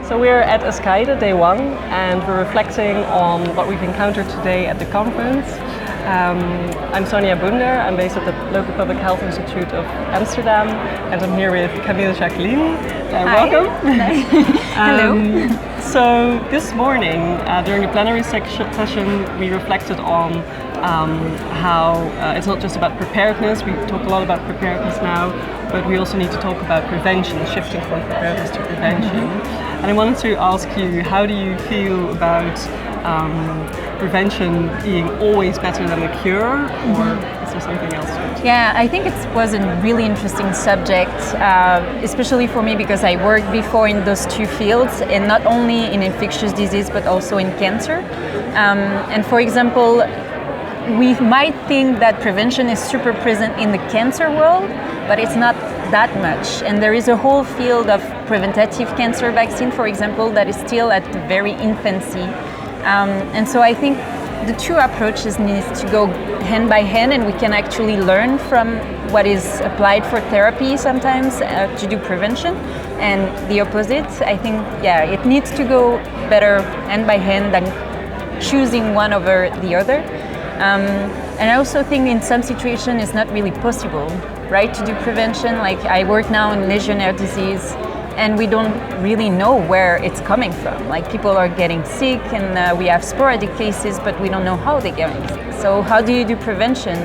So we're at ESCAIDE day one, and we're reflecting on what we've encountered today at the conference. I'm Sonia Boender. I'm based at the local Public Health Institute of Amsterdam, and I'm here with Camille Jacqueline. Welcome. Hello. So this morning, during a plenary session, we reflected on how it's not just about preparedness. We talk a lot about preparedness now, but we also need to talk about prevention, shifting from preparedness to prevention. And I wanted to ask you, how do you feel about prevention being always better than a cure, or is there something else to it? Yeah, I think it was a really interesting subject, especially for me because I worked before in those two fields, and not only in infectious disease but also in cancer. And for example, we might think that prevention is super present in the cancer world, but it's not that much. And there is a whole field of preventative cancer vaccine, for example, that is still at the very infancy. And so I think the two approaches need to go hand by hand, and we can actually learn from what is applied for therapy sometimes to do prevention, and the opposite. I think, yeah, it needs to go better hand by hand than choosing one over the other. And I also think in some situations it's not really possible, right, to do prevention. Like I work now in Legionnaire disease, and we don't really know where it's coming from. Like people are getting sick, and we have sporadic cases, but we don't know how they're getting sick. So how do you do prevention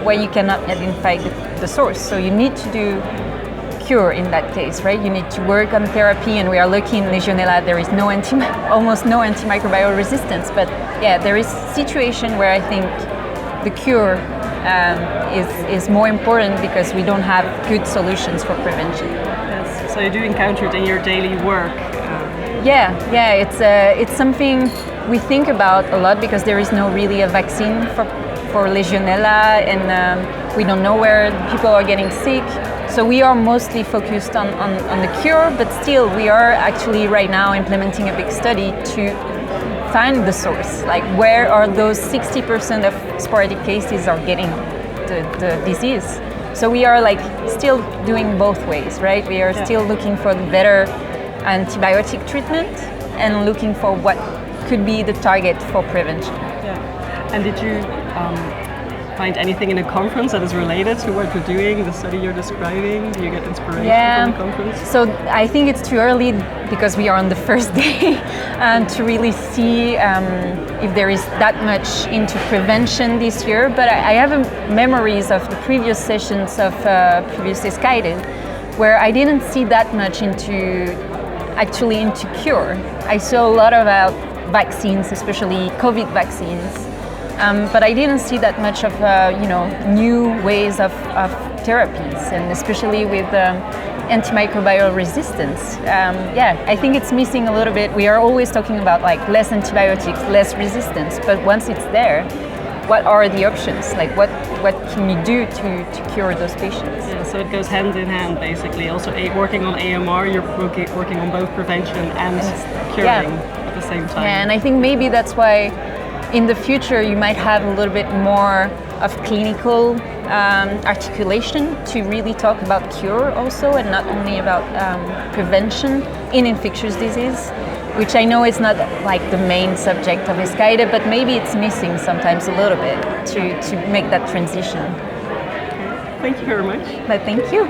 where you cannot identify the source? So you need to do cure in that case, right? You need to work on therapy, and we are lucky in Legionella there is almost no antimicrobial resistance. But yeah, there is a situation where I think the cure is more important because we don't have good solutions for prevention. Yes. So you do encounter it in your daily work. Yeah, it's something we think about a lot because there is no really a vaccine for Legionella, and we don't know where people are getting sick. So we are mostly focused on the cure, but still we are actually right now implementing a big study to find the source, like where are those 60% of sporadic cases are getting the disease. So we are like still doing both ways, right? We are still looking for the better antibiotic treatment and looking for what could be the target for prevention. Yeah. And did you find anything in a conference that is related to what you're doing, the study you're describing? Do you get inspiration from the conference? So I think it's too early because we are on the first day to really see if there is that much into prevention this year. But I have memories of the previous sessions of previous ESCAIDE where I didn't see that much into cure. I saw a lot about vaccines, especially COVID vaccines. But I didn't see that much of new ways of therapies, and especially with antimicrobial resistance. I think it's missing a little bit. We are always talking about like less antibiotics, less resistance, but once it's there, what are the options? Like what can you do to cure those patients? Yeah, so it goes hand in hand basically. Also working on AMR, you're working on both prevention and curing at the same time. Yeah, and I think maybe that's why in the future, you might have a little bit more of clinical articulation to really talk about cure also, and not only about prevention in infectious disease, which I know is not like the main subject of ESCAIDE, but maybe it's missing sometimes a little bit to make that transition. Thank you very much. But thank you.